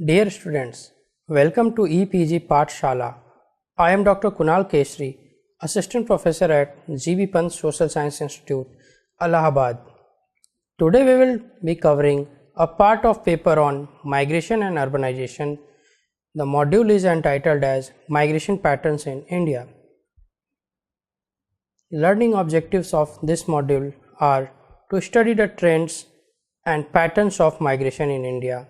Dear students, welcome to EPG Pathshala. I am Dr. Kunal Keshri, Assistant Professor at GB Pant Social Science Institute, Allahabad. Today we will be covering a part of paper on migration and urbanization. The module is entitled as Migration Patterns in India. Learning objectives of this module are to study the trends and patterns of migration in India,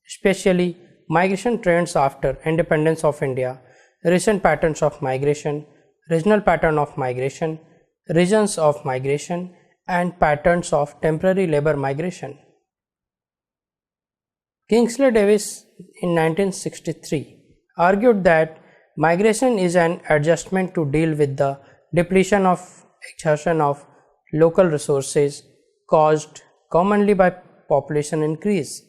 especially migration trends after independence of India, recent patterns of migration, regional pattern of migration, regions of migration, and patterns of temporary labor migration. Kingsley Davis in 1963 argued that migration is an adjustment to deal with the depletion of exhaustion of local resources caused commonly by population increase.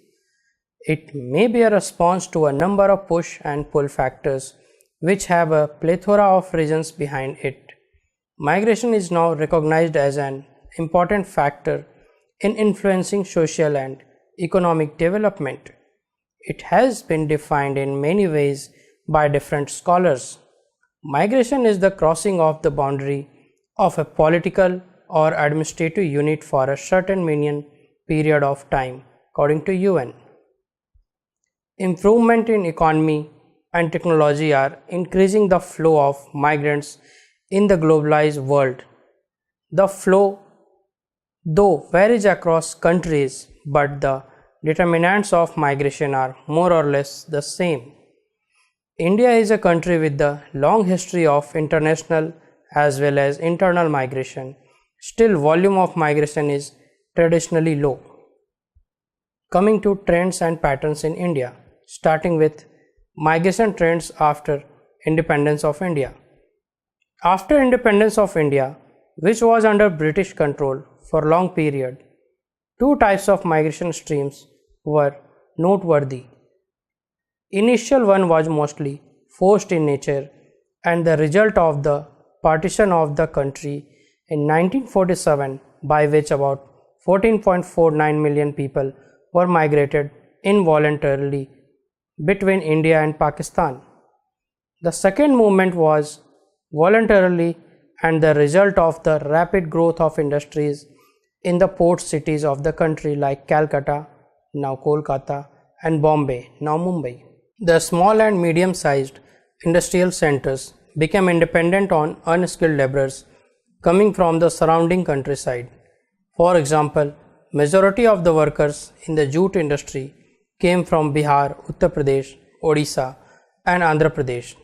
It may be a response to a number of push and pull factors which have a plethora of reasons behind it. Migration is now recognized as an important factor in influencing social and economic development. It has been defined in many ways by different scholars. Migration is the crossing of the boundary of a political or administrative unit for a certain median period of time, according to UN. Improvement in economy and technology are increasing the flow of migrants in the globalized world. The flow, though, varies across countries, but the determinants of migration are more or less the same. India is a country with a long history of international as well as internal migration. Still, volume of migration is traditionally low. Coming to trends and patterns in India, starting with migration trends after independence of India. After independence of India, which was under British control for a long period, two types of migration streams were noteworthy. Initial one was mostly forced in nature and the result of the partition of the country in 1947, by which about 14.49 million people were migrated involuntarily between India and Pakistan. The second movement was voluntarily and the result of the rapid growth of industries in the port cities of the country like Calcutta, now Kolkata, and Bombay, now Mumbai. The small and medium-sized industrial centers became independent on unskilled laborers coming from the surrounding countryside. For example, majority of the workers in the jute industry came from Bihar, Uttar Pradesh, Odisha, and Andhra Pradesh.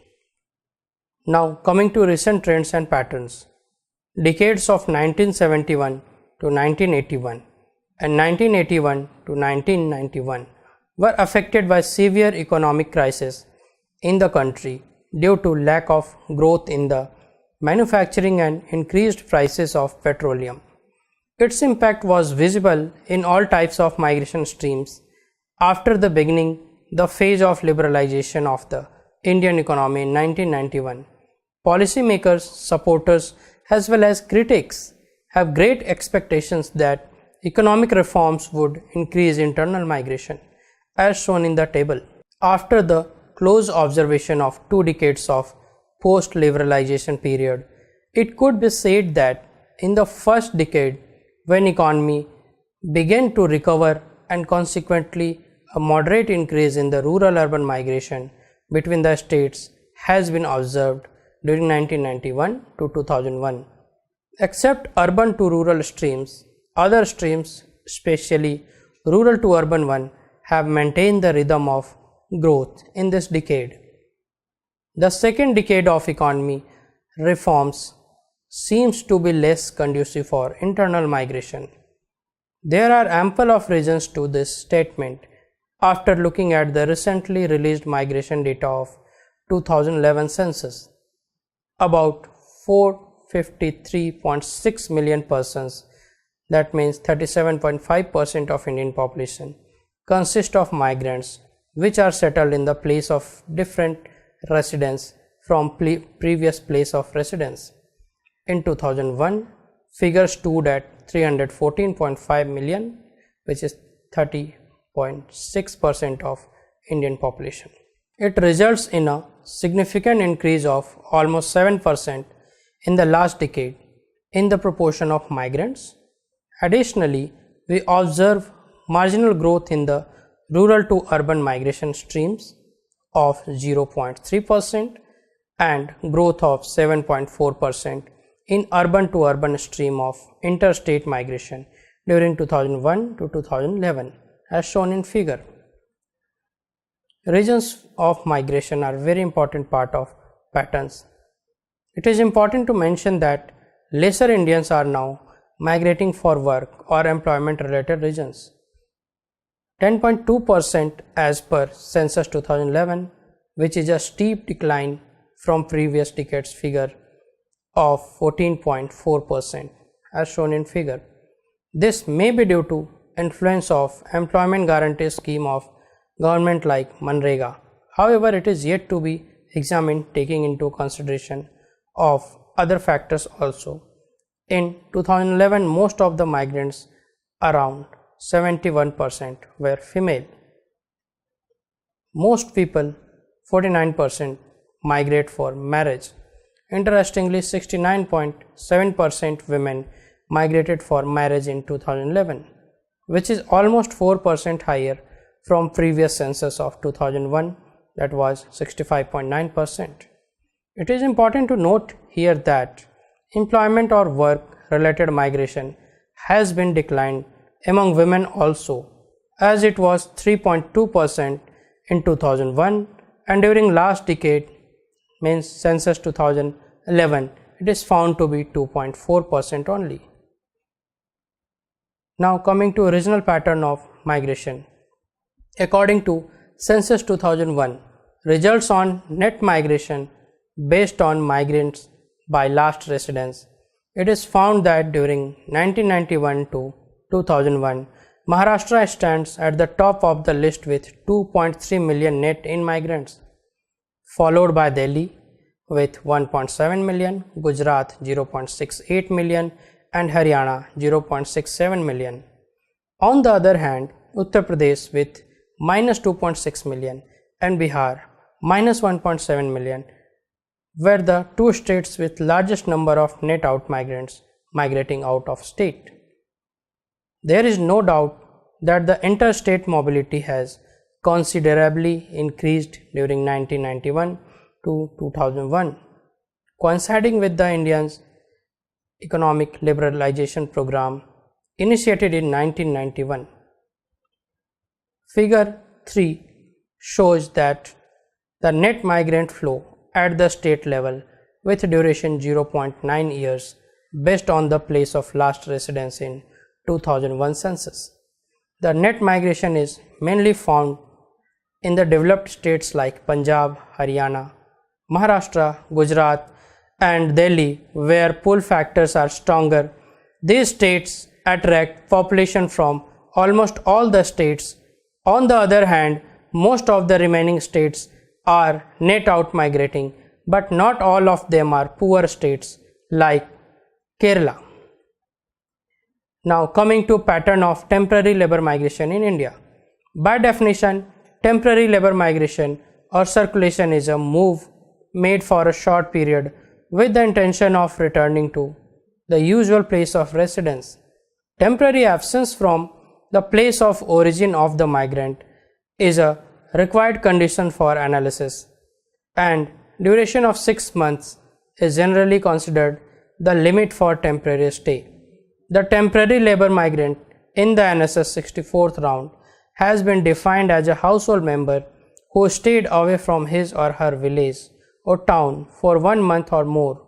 Now coming to recent trends and patterns. Decades of 1971 to 1981 and 1981 to 1991 were affected by severe economic crisis in the country due to lack of growth in the manufacturing and increased prices of petroleum. Its impact was visible in all types of migration streams. After the beginning, the phase of liberalization of the Indian economy in 1991, policymakers, supporters, as well as critics have great expectations that economic reforms would increase internal migration, as shown in the table. After the close observation of 2 decades of post-liberalization period, it could be said that in the first decade, when economy began to recover and consequently a moderate increase in the rural-urban migration between the states has been observed during 1991 to 2001. Except urban to rural streams, other streams, especially rural to urban one, have maintained the rhythm of growth in this decade. The second decade of economy reforms seems to be less conducive for internal migration. There are ample of reasons to this statement after looking at the recently released migration data of 2011 census. About 453.6 million persons, that means 37.5% of Indian population, consist of migrants which are settled in the place of different residence from previous place of residence. In 2001, figures stood at 314.5 million, which is 30.6% of Indian population. It results in a significant increase of almost 7% in the last decade in the proportion of migrants. Additionally, we observe marginal growth in the rural to urban migration streams of 0.3% and growth of 7.4% in urban to urban stream of interstate migration during 2001 to 2011 as shown in figure. Regions of migration are very important part of patterns. It is important to mention that lesser Indians are now migrating for work or employment related reasons. 10.2% as per census 2011, which is a steep decline from previous decades figure of 14.4% as shown in figure. This may be due to influence of employment guarantee scheme of government like Manrega. However, it is yet to be examined taking into consideration of other factors also. In 2011, most of the migrants, around 71%, were female. Most people, 49%, migrate for marriage. Interestingly, 69.7% women migrated for marriage in 2011, which is almost 4% higher from previous census of 2001, that was 65.9%. It is important to note here that employment or work related migration has been declined among women also, as it was 3.2% in 2001 and during last decade, means census 2011, it is found to be 2.4% only. Now coming to regional pattern of migration. According to census 2001, results on net migration based on migrants by last residence, it is found that during 1991 to 2001, Maharashtra stands at the top of the list with 2.3 million net in migrants, followed by Delhi with 1.7 million, Gujarat 0.68 million and Haryana 0.67 million. On the other hand, Uttar Pradesh with minus 2.6 million and Bihar minus 1.7 million were the two states with largest number of net out migrants migrating out of state. There is no doubt that the interstate mobility has considerably increased during 1991 to 2001, coinciding with the Indians' economic liberalization program initiated in 1991. Figure 3 shows that the net migrant flow at the state level with duration 0.9 years based on the place of last residence in 2001 census. The net migration is mainly found in the developed states like Punjab, Haryana, Maharashtra, Gujarat and Delhi, where pull factors are stronger. These states attract population from almost all the states. On the other hand, most of the remaining states are net out migrating, but not all of them are poor states like Kerala. Now coming to pattern of temporary labor migration in India. By definition, temporary labor migration or circulation is a move made for a short period with the intention of returning to the usual place of residence. Temporary absence from the place of origin of the migrant is a required condition for analysis, and duration of 6 months is generally considered the limit for temporary stay. The temporary labor migrant in the NSS 64th round has been defined as a household member who stayed away from his or her village or town for 1 month or more,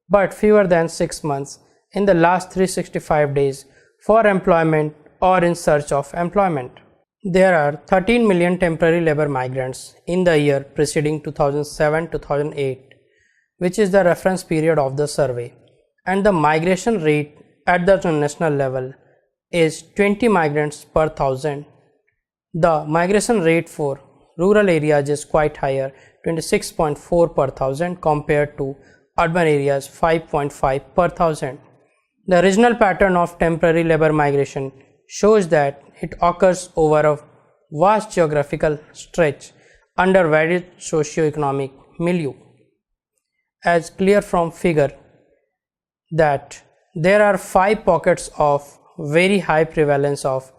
but fewer than 6 months in the last 365 days for employment or in search of employment. There are 13 million temporary labor migrants in the year preceding 2007-2008, which is the reference period of the survey, and the migration rate at the national level is 20 migrants per thousand. The migration rate for rural areas is quite higher, 26.4 per thousand compared to urban areas 5.5 per thousand. The regional pattern of temporary labor migration shows that it occurs over a vast geographical stretch under varied socio-economic milieu. As clear from figure that there are 5 pockets of very high prevalence of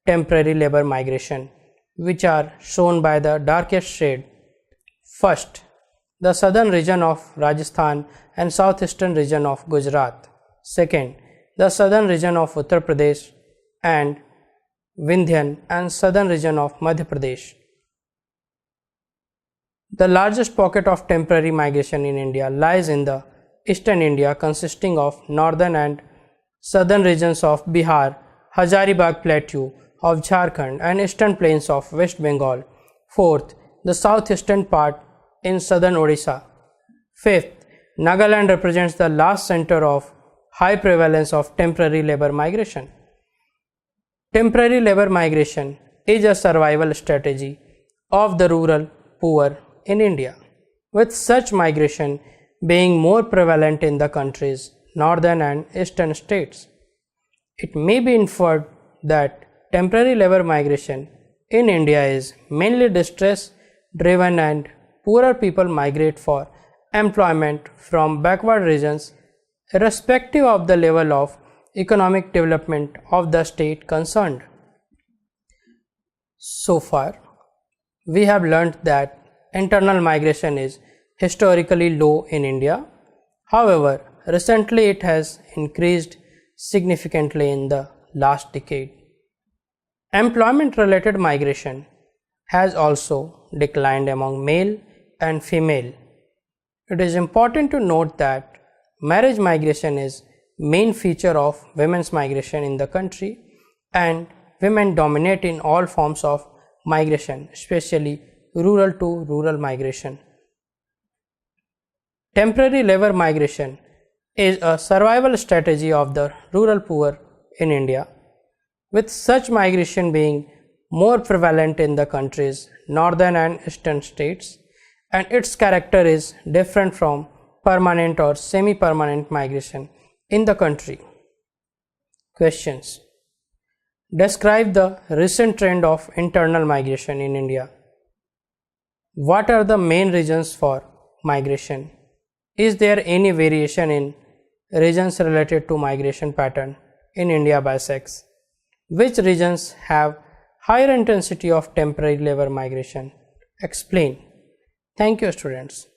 temporary labor migration, which are shown by the darkest shade. First, the southern region of Rajasthan and southeastern region of Gujarat. Second, the southern region of Uttar Pradesh and Vindhyan and southern region of Madhya Pradesh. The largest pocket of temporary migration in India lies in the eastern India, consisting of northern and southern regions of Bihar, Hazaribagh Plateau of Jharkhand and eastern plains of West Bengal. Fourth, the southeastern part in southern Odisha. Fifth, Nagaland represents the last center of high prevalence of temporary labor migration. Temporary labor migration is a survival strategy of the rural poor in India, with such migration being more prevalent in the country's northern and eastern states. It may be inferred that temporary labor migration in India is mainly distress driven and poorer people migrate for employment from backward regions irrespective of the level of economic development of the state concerned. So far, we have learnt that internal migration is historically low in India. However, recently it has increased significantly in the last decade. Employment related migration has also declined among male and female. It is important to note that marriage migration is main feature of women's migration in the country, and women dominate in all forms of migration, especially rural to rural migration. Temporary labor migration is a survival strategy of the rural poor in India, with such migration being more prevalent in the country's northern and eastern states, and its character is different from permanent or semi-permanent migration in the country. Questions. Describe the recent trend of internal migration in India. What are the main reasons for migration? Is there any variation in regions related to migration pattern in India by sex? Which regions have higher intensity of temporary labor migration? Explain. Thank you, students.